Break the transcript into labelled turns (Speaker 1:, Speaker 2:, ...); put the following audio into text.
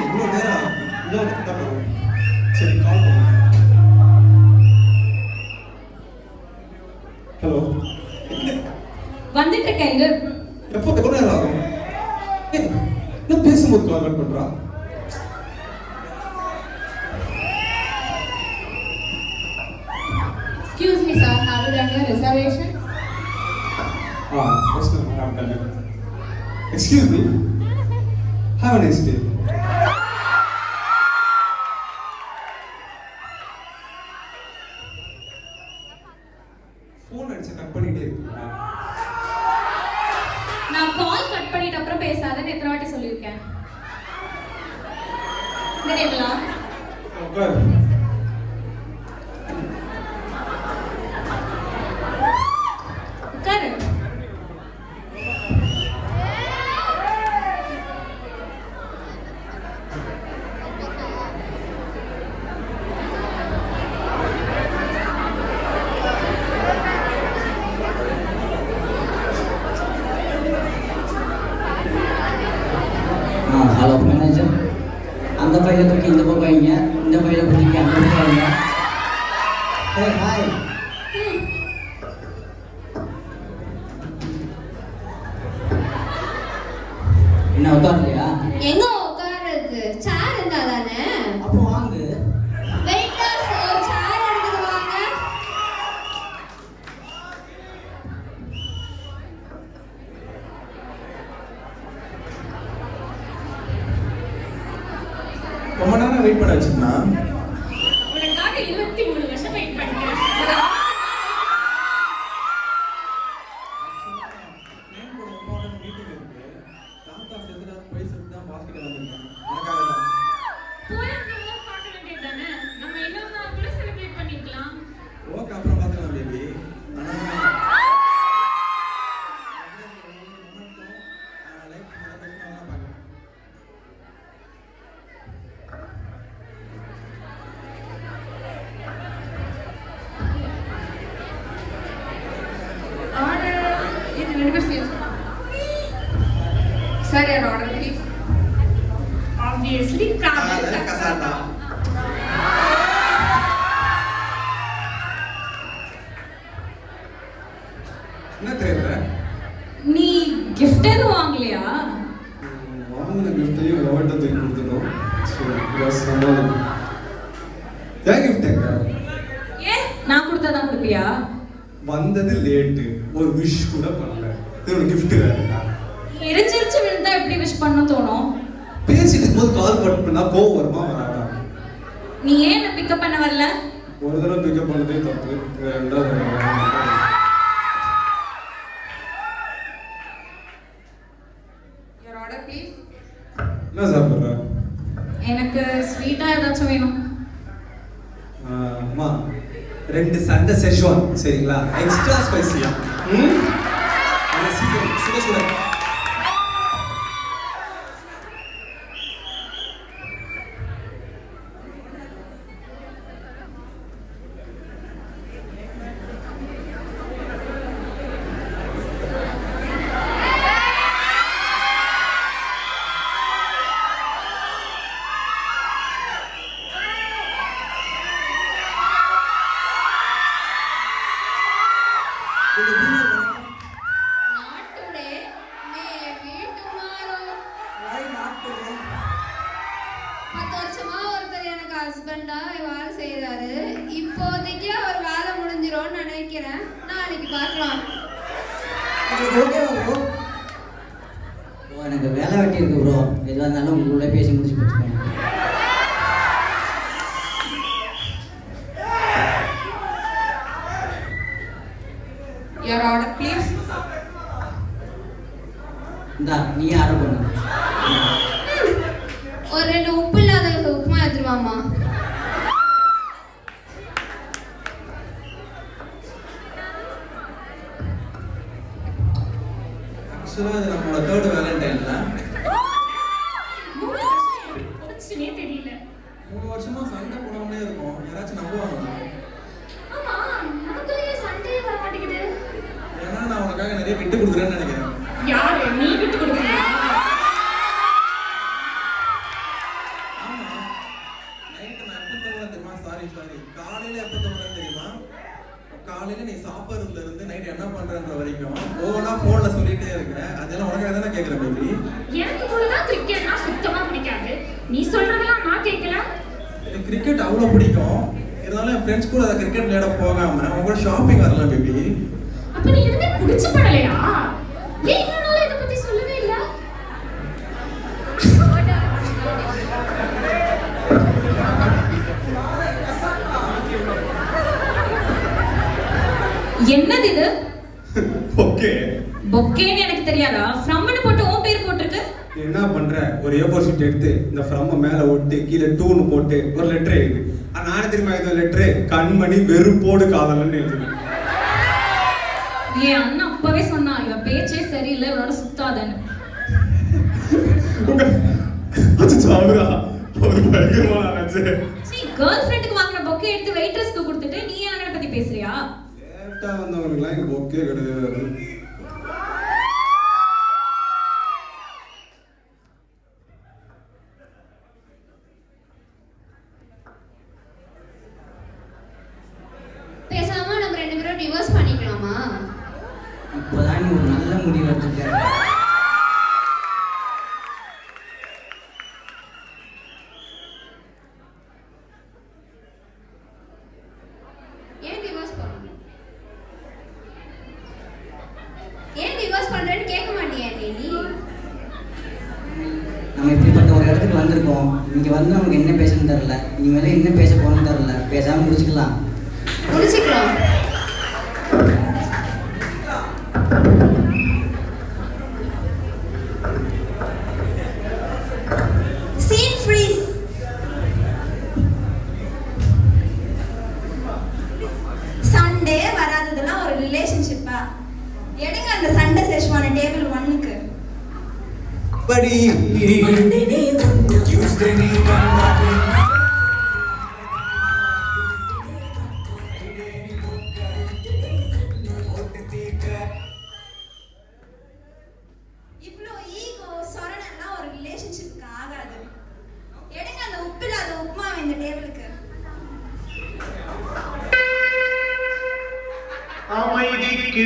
Speaker 1: இவ்வளோ நேரம் சரி கால் பண்ணு. ஹலோ
Speaker 2: வந்துட்டு கையில்
Speaker 1: எப்போ எவ்வளோ நேரம் ஆகும்? நான் பேசும்போது கால் கட் பண்ணுறா.
Speaker 2: Excuse me, sir. Have you done your reservation?
Speaker 1: Yes, ma'am. I have done it. Excuse me. Have a nice day. Phone அடிச்சு கட் பண்ணிட்டே இருக்கீங்களா?
Speaker 2: நான் கால் கட் பண்ணிட்ட அப்புறம் பேசாதன்னு எத்தனை வாட்டி சொல்லியிருக்கேன். இந்த டேபிளா?
Speaker 1: உட்காரு.
Speaker 2: உட்காரு.
Speaker 3: ஹலோ மேனேஜர், அந்த ஃபைலை தூக்கி இந்த பக்கம் வைங்க, இந்த ஃபைலை தூக்கி அந்த பக்கம் வைங்க. ஏய் ஹாய், என்ன உட்காரலையா?
Speaker 2: எங்க உட்கார்றது? சேர் இருந்தா தானே.
Speaker 3: அப்போ வாங்கு.
Speaker 2: வெயிட்டர்ஸ் ஒரு சேர் எடுத்துட்டு வாங்க.
Speaker 1: ரொம்ப நேரம் வெயிட் பண்ண வச்சுருந்தா.
Speaker 2: உனக்காக 23 வருஷம் வெயிட் பண்ணிட்டேன்.
Speaker 1: மீட்டிங் இருக்கு. தாத்தா சேர்த்து பேசுறது தான் பாஸ்கெட் வந்திருக்கேன். எனக்காக தான்.
Speaker 2: போயிருந்தா பார்க்க வேண்டியது தானே. நம்ம இன்னொரு நாள் கூட செலிப்ரேட் பண்ணிக்கலாம்.
Speaker 1: ஓகே, அப்புறம் பார்த்துக்கலாம் baby.
Speaker 2: Sir, your order please. Obviously,
Speaker 1: Casata. என்ன தெரியல?
Speaker 2: நீ gift எதுவும் வாங்கலையா?
Speaker 1: வாங்கின கிஃப்டையும் அவட்ட தூக்கி கொடுத்துட்டோம். சரி, பஸ் சமாளம். ஏன் கிஃப்ட் எங்க?
Speaker 2: நான் கொடுத்தாதான் கொடுப்பியா?
Speaker 1: வந்தது லேட்டு, ஒரு விஷ் கூட பண்ணல. இது ஒரு கிஃப்ட் வேறடா.
Speaker 2: எரிஞ்சிருச்சு விழுந்தா எப்படி விஷ் பண்ண தோணும்?
Speaker 1: பேசிட்டு இருக்கும்போது கால் கட் பண்ணா கோவம் வருமா வராதா?
Speaker 2: நீ ஏன் என்ன பிக்கப் பண்ண வரல?
Speaker 1: ஒரு தடவை பிக்கப் பண்ணதே தப்பு. ரெண்டாவது
Speaker 2: Your order please.
Speaker 1: என்ன சாப்பிட்ற?
Speaker 2: எனக்கு ஸ்வீட்டா ஏதாச்சும் வேணும்.
Speaker 1: அம்மா 2 சண்டை செஷ்வான் சரிங்களா? எக்ஸ்ட்ரா ஸ்பைசியா? சீக்கிரம் சுட சுட.
Speaker 2: Not today, maybe tomorrow.
Speaker 1: Why not today?
Speaker 2: 10 வருஷமா ஒருத்தர் எனக்கு ஹஸ்பண்டா வேலை செய்யறாரு. இப்போதைக்கு அவர் வேலை முடிஞ்சிரும்னு நினைக்கிறேன். நாளைக்கு பார்க்கலாம்.
Speaker 3: எனக்கு வேலை வெட்டி இருக்கு ப்ரோ. எதுவாக இருந்தாலும் உங்களோட பேசி முடிச்சு கொடுத்துக்கோங்க.
Speaker 2: Your order please.
Speaker 3: இந்தா நீ ஆர்டர் பண்ணு.
Speaker 2: ஒரு 2 உப்பு இல்லாத உப்புமா எடுத்துருவாமா.
Speaker 1: ஆக்சுவலாக இது நம்மளோட 3rd வேலண்டைன்ல.
Speaker 2: 3 வருஷம் போச்சுனே தெரியல.
Speaker 1: 3 வருஷமா சண்டை போடாமலே இருக்கும். யாராச்சும் நம்புவாங்க?
Speaker 2: ஆமா, நமக்குள்ளே சண்டே வர மாட்டேங்குது.
Speaker 1: ஏன்னா நான் உனக்காக நிறைய விட்டு கொடுக்குறேன்னு நினைக்கிறேன்.
Speaker 2: யாரு நீ விட்டு கொடுக்குறியா?
Speaker 4: சாரி காலையில எப்ப தூங்குறேன்னு தெரியுமா? காலையில நீ சாப்பிட்றதுல இருந்து நைட் என்ன பண்றன்ற வரைக்கும் ஓவனா போன்ல சொல்லிட்டே இருக்க. அதெல்லாம் உனக்காக தானே கேக்குறேன் பேபி.
Speaker 5: எனக்கு கூடதான் கிரிக்கெட்னா சுத்தமா பிடிக்காது. நீ சொல்றதெல்லாம் நான் கேட்கல.
Speaker 4: எனக்கு கிரிக்கெட் அவ்வளவு பிடிக்கும். இருந்தாலும் என் ஃப்ரெண்ட்ஸ் கூட கிரிக்கெட் விளையாட போகாம உங்க கூட ஷாப்பிங் வரலாம் பேபி.
Speaker 5: அப்ப நீ எதுவுமே பிடிச்சு படலையா? ஏன் இவ்வளவு நாளா இதை பத்தி சொல்லவே இல்ல?
Speaker 6: என்னது இது?
Speaker 1: ஓகே.
Speaker 6: பொக்கேன்னு எனக்கு தெரியாதா? ஃப்ரம்னு போட்டு உன் பேர் போட்டிருக்கு.
Speaker 1: என்ன பண்ற? ஒரு A4 ஷீட் எடுத்து இந்த ஃப்ரம் மேல ஒட்டி கீழே 2ன்னு போட்டு ஒரு லெட்டர் எழுது. நானே திரும்ப எழுத லெட்டர் கண்மணி வெறுப்போடு காதலன்னு எழுதுவேன்.
Speaker 6: என் அண்ணன் அப்பவே சொன்னா இவ பேச்சே சரியில்லை, இவனோட சுத்தாதன்னு. கேர்ள் ஃப்ரெண்டுக்கு வாங்கின பொக்கே எடுத்து வெயிட்ரஸ்க்கு கொடுத்துட்டு நீ என் அண்ணனை பத்தி பேசுறியா?
Speaker 1: லேட்டா வந்தவங்களுக்குலாம் இங்க பொக்கே கிடையாது.
Speaker 2: பேசாம நம்ம 2 பேரும் டிவோர்ஸ் பண்ணிக்கலாமா?
Speaker 3: இப்போதான் நீ ஒரு நல்ல முடிவு எடுத்துட்ட.
Speaker 2: ஏன் டிவோர்ஸ் பண்ணணும்? ஏன் டிவோர்ஸ் பண்றேன்னு கேட்க மாட்டியா நீ?
Speaker 3: நம்ம இப்படிப்பட்ட ஒரு இடத்துக்கு வந்திருக்கோம். இங்க வந்து நமக்கு என்ன பேசணும்னு தெரியல. இனிமேல என்ன பேச போகணும்னு தெரியல. பேசாம முடிச்சுக்கலாம்.
Speaker 2: முடிச்சுக்கலாம்.
Speaker 7: Scene freeze. சண்டே வராததெல்லாம் ஒரு ரிலேஷன்ஷிப்பா? எடுங்க அந்த சண்டே செஷ்வான டேபிள் 1க்கு.
Speaker 4: படி
Speaker 7: இவ்ளோ ஈகோ சொரணெல்லாம் ஒரு ரிலேஷன்ஷிப்க்கு ஆகாது. எடுங்க அந்த உப்பில்லாத உப்புமாவை இந்த டேபிளுக்கு.
Speaker 8: அமைதிக்கு